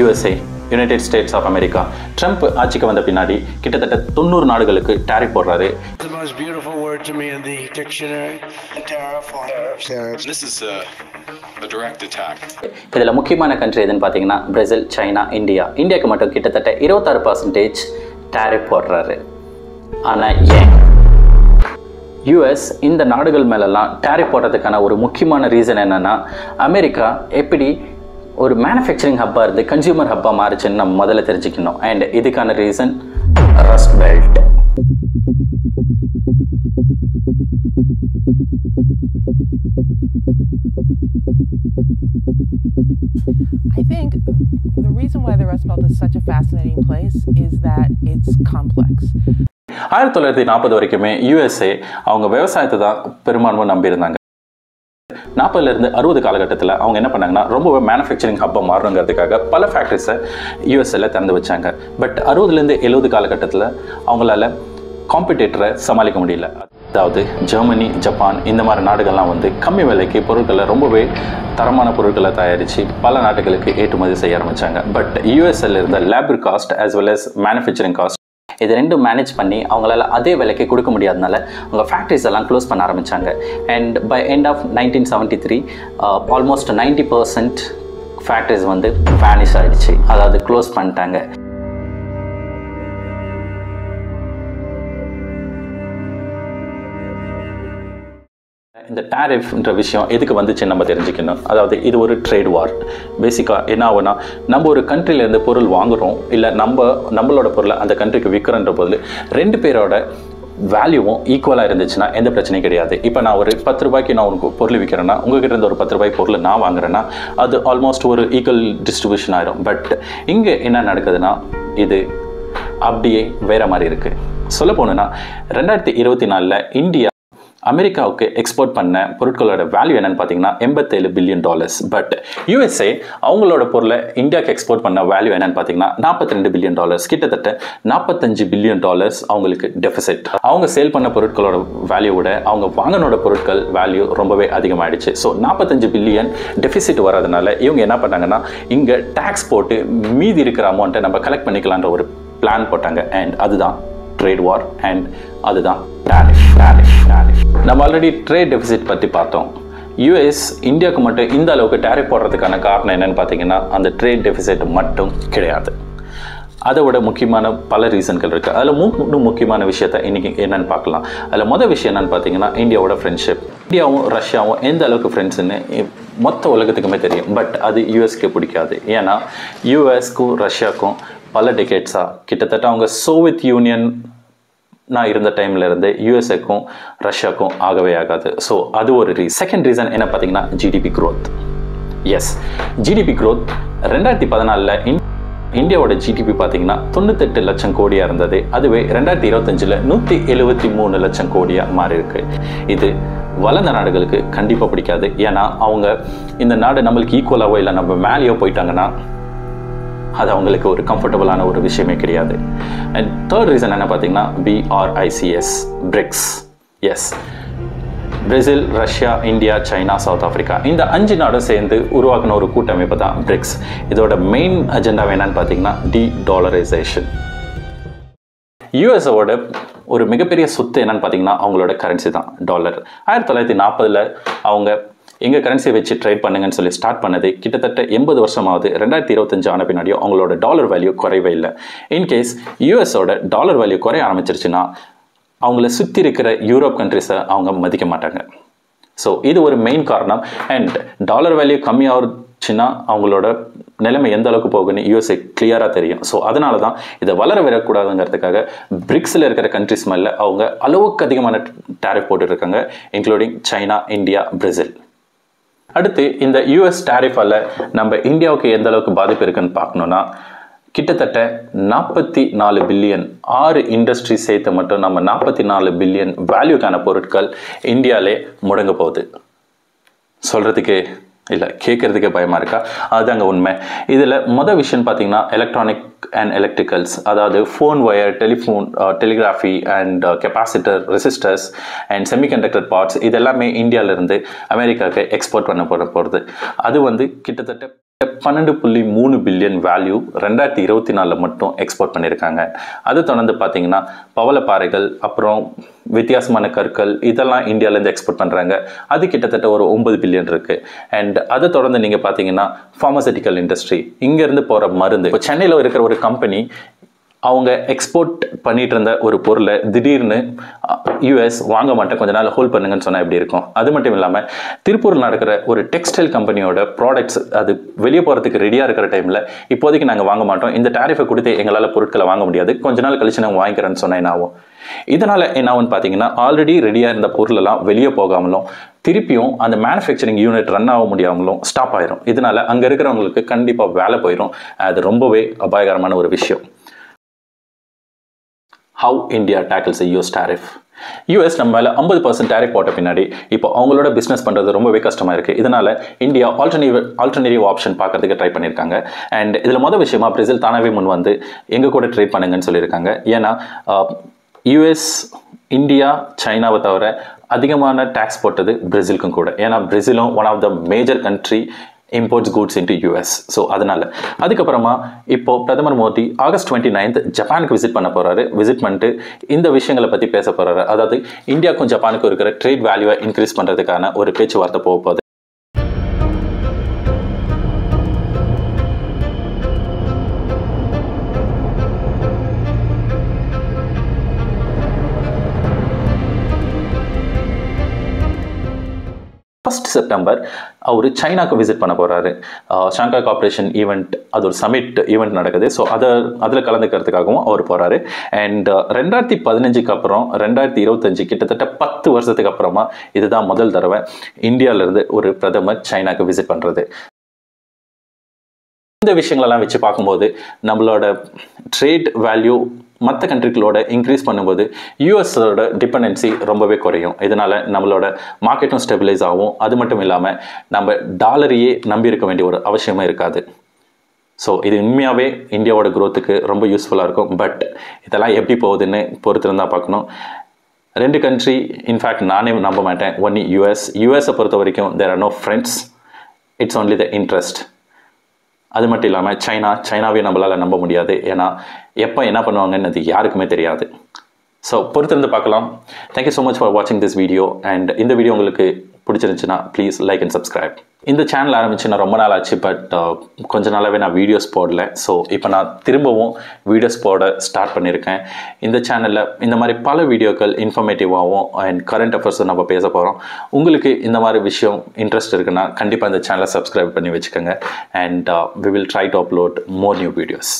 USA United States of America Trump ஆட்சிக்கு வந்த பின்னாடி கிட்டத்தட்ட 90 நாடுகளுக்கு டேரிஃப் போடுறாரு. இதில் முக்கியமான கண்ட்ரி எதுன்னு பார்த்தீங்கன்னா பிரேசில், சைனா, இந்தியா. இந்தியாவுக்கு மட்டும் கிட்டத்தட்ட 26% டேரிஃப் போடுறாரு. ஆனால் ஏன் யூஎஸ் இந்த நாடுகள் மேலெல்லாம் டேரிஃப் போடுறதுக்கான ஒரு முக்கியமான ரீசன் என்னென்னா, அமெரிக்கா எப்படி ஒரு மேனுஃபேக்சரிங் ஹப்பாக இருந்து கன்சியூமர் ஹப்பாக மாறுச்சுன்னு நம்ம முதல்ல தெரிஞ்சுக்கணும். அண்ட் இதுக்கான reason rust belt. I think the reason why the Rust Belt is such a fascinating place is that it's complex. 1940 வரைக்குமே யூஎஸ்ஏ அவங்க விவசாயத்தை தான் பெரும்பான்மை நம்பியிருந்தாங்க. 40லேருந்து 60 காலகட்டத்தில் அவங்க என்ன பண்ணாங்கன்னா ரொம்பவே மேனுஃபேக்சரிங் ஹப்பாக மாறணுங்கிறதுக்காக பல ஃபேக்ட்ரிஸை யூஎஸ்ஏல திறந்து வச்சாங்க. பட் 60லேருந்து 70 காலகட்டத்தில் அவங்களால காம்படிட்டரை சமாளிக்க முடியல. அதாவது ஜெர்மனி, ஜப்பான் இந்த மாதிரி நாடுகள்லாம் வந்து கம்மி விலைக்கு பொருட்களை ரொம்பவே தரமான பொருட்களை தயாரித்து பல நாடுகளுக்கு ஏற்றுமதி செய்ய ஆரம்பித்தாங்க. பட் யூஎஸ்ஏல இருந்த labour cost as well as manufacturing cost இது ரெண்டும் மேனேஜ் பண்ணி அவங்களால அதே விலைக்கு கொடுக்க முடியாதனால அவங்க ஃபேக்ட்ரிஸ் எல்லாம் க்ளோஸ் பண்ண ஆரம்பித்தாங்க. And by end of 1973 almost 90% factories வந்து வேனிஷ் ஆகிடுச்சு, அதாவது க்ளோஸ் பண்ணிட்டாங்க. இந்த டேரிஃப்ன்ற விஷயம் எதுக்கு வந்துச்சு நம்ம தெரிஞ்சுக்கணும். அதாவது இது ஒரு ட்ரேட் வார். பேசிக்காக என்ன ஆகுனா, நம்ம ஒரு கண்ட்ரிலேருந்து பொருள் வாங்குகிறோம், இல்லை நம்மளோட பொருளை அந்த கண்ட்ரிக்கு விற்கிறன்ற பொருள் ரெண்டு பேரோட வேல்யூவும் ஈக்குவலாக இருந்துச்சுன்னா எந்த பிரச்சனையும் கிடையாது. இப்போ நான் ஒரு 10 ரூபாய்க்கு நான் உனக்கு பொருள் விற்கிறேன்னா, உங்ககிட்ட இருந்து ஒரு 10 ரூபாய் பொருள் நான் வாங்குறேன்னா அது ஆல்மோஸ்ட் ஒரு ஈக்குவல் டிஸ்ட்ரிபியூஷன் ஆயிரும். பட் இங்கே என்ன நடக்குதுன்னா இது அப்படியே வேற மாதிரி இருக்குது. சொல்ல போனோன்னா 2024 இந்தியா அமெரிக்காவுக்கு எக்ஸ்போர்ட் பண்ண பொருட்களோட வேல்யூ என்னன்னு பார்த்தீங்கன்னா $87 பில்லியன். பட் யூஎஸ்ஏ அவங்களோட பொருளை இந்தியாவுக்கு எக்ஸ்போர்ட் பண்ண வேல்யூ என்னன்னு பார்த்தீங்கன்னா $42 பில்லியன். கிட்டத்தட்ட $45 பில்லியன் அவங்களுக்கு டெபிசிட். அவங்க சேல் பண்ண பொருட்களோட வேல்யூவோட அவங்க வாங்கினோட பொருட்கள் வேல்யூ ரொம்பவே அதிகமாகிடுச்சு. ஸோ 45 பில்லியன் டெபிசிட் வர்றதுனால இவங்க என்ன பண்ணாங்கன்னா இங்கே டேக்ஸ் போட்டு மீதி இருக்கிற அமௌண்ட்டை நம்ம கலெக்ட் பண்ணிக்கலான்ற ஒரு பிளான் போட்டாங்க. அண்ட் அதுதான் ட்ரேட் வார் அண்ட் அதுதான் டேரிஃப். நம்ம ஆல்ரெடி ட்ரேட் டெபிசிட் பற்றி பார்த்தோம். யூஎஸ் இந்தியாவுக்கு மட்டும் இந்த அளவுக்கு டேரிஃப் போடுறதுக்கான காரணம் என்னன்னு பார்த்தீங்கன்னா அந்த ட்ரேட் டெபிசிட் மட்டும் கிடையாது. அதை விட முக்கியமான பல ரீசன்கள் இருக்குது. அதில் முக்கியமான விஷயத்த இன்றைக்கி என்னென்னு பார்க்கலாம். அதில் மொதல் விஷயம் என்னென்னு பார்த்தீங்கன்னா இந்தியாவோட ஃப்ரெண்ட்ஷிப். இந்தியாவும் ரஷ்யாவும் எந்த அளவுக்கு ஃப்ரெண்ட்ஸுன்னு மொத்த உலகத்துக்குமே தெரியும். பட் அது யூஎஸ்க்கு பிடிக்காது. ஏன்னா யூஎஸ்க்கும் ரஷ்யாவுக்கும் பல டெக்கேட்ஸாக கிட்டத்தட்ட அவங்க சோவியத் யூனியன் நான் இருந்த டைமில் இருந்து யூஎஸ்ஏக்கும் ரஷ்யாவுக்கும் ஆகவே ஆகாது. ஸோ அது ஒரு செகண்ட் ரீசன் என்ன பார்த்தீங்கன்னா GDP growth. Yes, GDP growth 2014 இந்தியாவோட ஜிடிபி பார்த்தீங்கன்னா 98 லட்சம் கோடியாக இருந்தது. அதுவே 2025 173 லட்சம் கோடியாக மாறி இருக்கு. இது வளர்ந்த நாடுகளுக்கு கண்டிப்பாக பிடிக்காது. ஏன்னா அவங்க இந்த நாடு நம்மளுக்கு ஈக்குவலாகவோ இல்லை நம்ம மேலேயோ போயிட்டாங்கன்னா அது அவங்களுக்கு ஒரு கம்ஃபர்டபுளான ஒரு விஷயமே கிடையாது. அண்ட் தேர்ட் ரீசன் என்ன பார்த்தீங்கன்னா BRICS, BRICS. Yes, Brazil, Russia, India, China, South Africa இந்த 5 நாடும் சேர்ந்து உருவாக்கின ஒரு கூட்டமைப்பு தான் பிரிக்ஸ். இதோட மெயின் அஜெண்டா என்னன்னு பார்த்தீங்கன்னா டாலரைசேஷன். யூஎஸோட ஒரு மிகப்பெரிய சொத்து என்னன்னு பார்த்தீங்கன்னா அவங்களோட கரன்சி தான் டாலர். 1940 அவங்க எங்கள் கரன்சியை வச்சு ட்ரேட் பண்ணுங்கன்னு சொல்லி ஸ்டார்ட் பண்ணது கிட்டத்தட்ட 80 வருஷமாவது. 2025 ஆன பின்னாடியும் அவங்களோட டாலர் வேல்யூ குறைவே இல்லை. இன்கேஸ் யூஎஸோட டாலர் வேல்யூ குறைய ஆரம்பிச்சிருச்சுன்னா அவங்கள சுற்றி இருக்கிற யூரோப் கண்ட்ரிஸை அவங்க மதிக்க மாட்டாங்க. ஸோ இது ஒரு மெயின் காரணம். அண்ட் டாலர் வேல்யூ கம்மியாகிடுச்சுன்னா அவங்களோட நிலைமை எந்த அளவுக்கு போகுன்னு யூஎஸ்ஏ கிளியராக தெரியும். ஸோ அதனால தான் இதை வளர விடக்கூடாதுங்கிறதுக்காக பிரிக்ஸில் இருக்கிற கண்ட்ரிஸ் மேலே அவங்க அளவுக்கு அதிகமான டேரிஃப் போட்டுருக்காங்க, இன்க்ளூடிங் சைனா, இந்தியா, பிரேசில். அடுத்து இந்த யூஎஸ் டேரிஃபால் நம்ம இந்தியாவுக்கு எந்த அளவுக்கு பாதிப்பு இருக்குன்னு பார்க்கணுன்னா கிட்டத்தட்ட 44 பில்லியன் 6 இண்டஸ்ட்ரி சேர்த்து மட்டும் நம்ம 44 பில்லியன் வேல்யூக்கான பொருட்கள் இந்தியாவிலே முடங்க போகுது. சொல்கிறதுக்கே இல்லை, கேட்குறதுக்கே பயமாக இருக்கா? அதுதாங்க உண்மை. இதில் மொதல் விஷயம் பார்த்தீங்கன்னா எலக்ட்ரானிக் அண்ட் எலக்ட்ரிக்கல்ஸ், அதாவது phone wire, telegraphy and capacitor, resistors and semiconductor parts இதெல்லாமே இந்தியாவிலேருந்து அமெரிக்காவுக்கு எக்ஸ்போர்ட் பண்ண போகிறது. அது வந்து கிட்டத்தட்ட 12.3 பில்லியன் வேல்யூ 2024 மட்டும் எக்ஸ்போர்ட் பண்ணியிருக்காங்க. அது தொடர்ந்து பார்த்தீங்கன்னா பவளப்பாறைகள், அப்புறம் வித்தியாசமான கற்கள் இதெல்லாம் இந்தியாவிலேருந்து எக்ஸ்போர்ட் பண்ணுறாங்க. அது கிட்டத்தட்ட ஒரு 9 பில்லியன் இருக்குது. அண்ட் அதை தொடர்ந்து நீங்கள் பார்த்தீங்கன்னா ஃபார்மசூட்டிக்கல் இண்டஸ்ட்ரி, இங்கேருந்து போகிற மருந்து. இப்போ சென்னையில் இருக்கிற ஒரு கம்பெனி அவங்க எக்ஸ்போர்ட் பண்ணிட்டு இருந்த ஒரு பொருளை திடீர்னு யூஎஸ் வாங்க மாட்டேன், கொஞ்ச நாள் ஹோல்ட் பண்ணுங்கன்னு சொன்னால் எப்படி இருக்கும்? அது மட்டும் இல்லாமல் திருப்பூரில் நடக்கிற ஒரு டெக்ஸ்டைல் கம்பெனியோட ப்ராடக்ட்ஸ் அது வெளியே போகிறதுக்கு ரெடியாக இருக்கிற டைமில் இப்போதைக்கு நாங்கள் வாங்க மாட்டோம், இந்த டேரிஃபை கொடுத்து எங்களால் பொருட்களை வாங்க முடியாது, கொஞ்ச நாள் கழிச்சு நாங்கள் வாங்கிக்கிறேன்னு சொன்னால் என்ன ஆகும்? இதனால் என்ன ஆகும்னு பார்த்தீங்கன்னா, ஆல்ரெடி ரெடியாக இருந்த பொருளெல்லாம் வெளியே போகாமலும் திருப்பியும் அந்த மேனுஃபேக்சரிங் யூனிட் ரன் ஆக முடியாமலும் ஸ்டாப் ஆயிரும். இதனால் அங்கே இருக்கிறவங்களுக்கு கண்டிப்பாக வேலை போயிடும். அது ரொம்பவே அபாயகரமான ஒரு விஷயம். How India tackles a US tariff. US நம்ம மேலே 50% டேரிஃப் போட்ட பின்னாடி இப்போ அவங்களோட பிஸ்னஸ் பண்ணுறது ரொம்பவே கஷ்டமாக இருக்குது. இதனால் இந்தியா ஆல்டர்னேட்டிவ் ஆப்ஷன் பார்க்கறதுக்கு ட்ரை பண்ணியிருக்காங்க. அண்ட் இதில் மொதல் விஷயமா பிரேசில் தானாகவே முன் வந்து எங்கள் கூட ட்ரேட் பண்ணுங்கன்னு சொல்லியிருக்காங்க. ஏன்னா யூஎஸ், இந்தியா, சைனாவை தவிர அதிகமான டேக்ஸ் போட்டது பிரேசிலுக்கும் கூட. ஏன்னா பிரேசிலும் one of the major country imports goods into US. So அதனால் அதுக்கப்புறமா இப்போது பிரதமர் மோடி ஆகஸ்ட் 29 ஜப்பானுக்கு விசிட் பண்ண போகிறாரு. விசிட் பண்ணிட்டு இந்த விஷயங்களை பற்றி பேச போகிறாரு. அதாவது இந்தியாவுக்கும் ஜப்பானுக்கும் இருக்கிற ட்ரேட் வேல்யூவை இன்க்ரீஸ் பண்ணுறதுக்கான ஒரு பேச்சுவார்த்தை போக போகுது. செப்டம்பர் அவர் சைனாக்கு விசிட் பண்ண போகிறாரு. ஷாங்காய் கார்பரேஷன் ஈவெண்ட், அது ஒரு சமிட் ஈவெண்ட் நடக்குது. ஸோ அதில் கலந்துக்கிறதுக்காகவும் அவர் போகிறாரு. அண்ட் 2015 அப்புறம் 2025 கிட்டத்தட்ட 10 வருஷத்துக்கு அப்புறமா இதுதான் முதல் தடவை இந்தியாவிலேருந்து ஒரு பிரதமர் சைனாக்கு விசிட் பண்ணுறது. இந்த விஷயங்களெல்லாம் வச்சு பார்க்கும்போது நம்மளோட ட்ரேட் வேல்யூ மற்ற கண்ட்ரிகளோட இன்க்ரீஸ் பண்ணும்போது யூஎஸோட டிபெண்டன்சி ரொம்பவே குறையும். இதனால் நம்மளோட மார்க்கெட்டும் ஸ்டெபிலைஸ் ஆகும். அது மட்டும் இல்லாமல் நம்ம டாலரையே நம்பி இருக்க வேண்டிய ஒரு அவசியமே இருக்காது. ஸோ இது உண்மையாகவே இந்தியாவோட க்ரோத்துக்கு ரொம்ப யூஸ்ஃபுல்லாக இருக்கும். பட் இதெல்லாம் எப்படி போகுதுன்னு பொறுத்திருந்தால் பார்க்கணும். 2 கண்ட்ரி, இன்ஃபேக்ட் நானே நம்ப மாட்டேன். ஒன்று யூஎஸை பொறுத்த வரைக்கும் there are no friends, it's only the interest. அது மட்டும் இல்லாமல் சைனாவே நம்மளால் நம்ப முடியாது. ஏன்னா எப்போ என்ன பண்ணுவாங்கன்னு அது யாருக்குமே தெரியாது. ஸோ பொறுத்திருந்து பார்க்கலாம். தேங்க்யூ ஸோ மச் ஃபார் வாட்சிங் திஸ் வீடியோ. அண்ட் இந்த வீடியோ உங்களுக்கு பிடிச்சிருந்துச்சுன்னா ப்ளீஸ் லைக் அண்ட் சப்ஸ்கிரைப். இந்த சேனல் ஆரம்பிச்சு நான் ரொம்ப நாள் ஆச்சு, பட் கொஞ்ச நாளாகவே நான் வீடியோஸ் போடல. ஸோ இப்போ நான் திரும்பவும் வீடியோஸ் போட ஸ்டார்ட் பண்ணியிருக்கேன். இந்த சேனலில் இந்த மாதிரி பல வீடியோக்கள் இன்ஃபர்மேட்டிவாகவும் அண்ட் கரண்ட் அஃபேர்ஸும் நம்ம பேச போகிறோம். உங்களுக்கு இந்த மாதிரி விஷயம் இன்ட்ரெஸ்ட் இருக்குன்னா கண்டிப்பாக இந்த சேனலை சப்ஸ்கிரைப் பண்ணி வச்சுக்கோங்க. And we will try to upload more new videos.